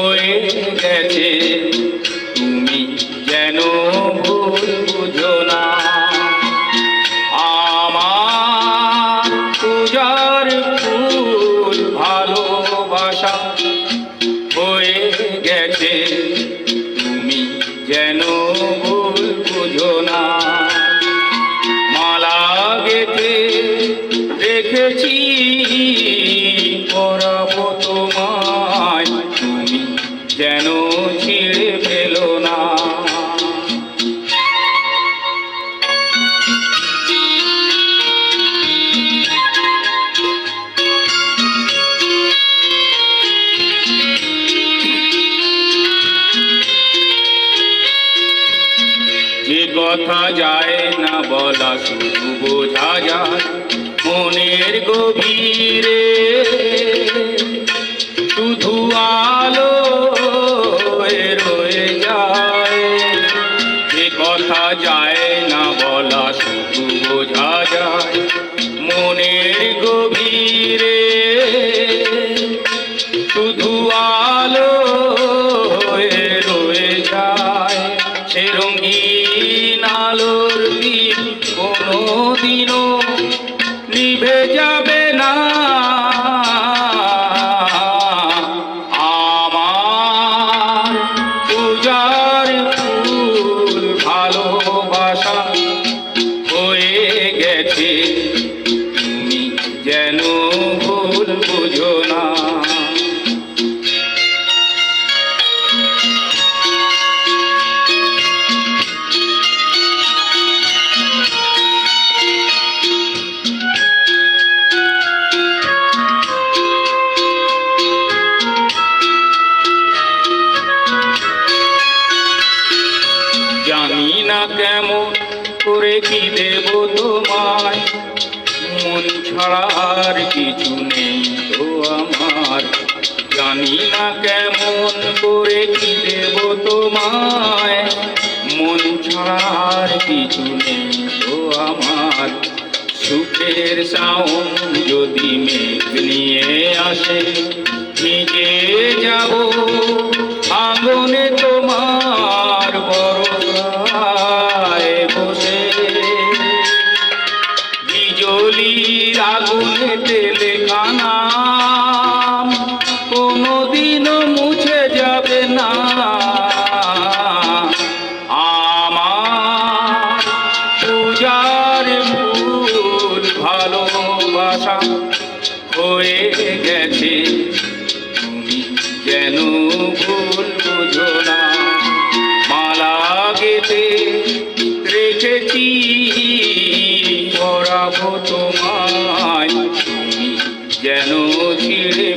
হয়ে গেছে, তুমি যেন ভুল বুঝো না। আমার পূজার ফুল ভালোবাসা হয়ে গেছে, তুমি যেন ভুল বুঝো না। মালা গেঁথে রেখেছি পরাবো তোমায়, তুমি যেন ছিঁড়ে ফেলো না। যে কথা যায় না বলা শুধু বোঝা যায় মনের গভীরে, শুধু আলো রয়ে যায়। যে কথা যায় না বলা শুধু বোঝা যায় মনের গভীরে, শুধু আলো রয়ে যায়। সে রঙিন আলোর দীপ কোনোদিনও নিভে যাবে না। আমার পূজার ফুল ভালোবাসা হয়ে গেছে, তুমি যেন ভুল বুঝো না। জানি না কেমন করে কি দেব তোমায়, মন ছাড়া আর কিছু নেই তো আমার। জানি না কেমন করে কি দেব তোমায়, মন ছাড়া আর কিছু নেই তো আমার। সুখের সাউন্ড যদি মেঘ নিয়ে আসে, ভিজে যাব আঙ্গনে তোমার বরসায় বসে। বিজলির আগুনেতে লেখা নাম কোনোদিনও মুছে যাবে না। আমার পূজার ফুল ভালোবাসা হয়ে গেছে, তুমি যেন ভুল বুঝো না। মালা গেঁথে রেখেছি পরাবো তোমায়, তুমি যেন ছিঁড়ে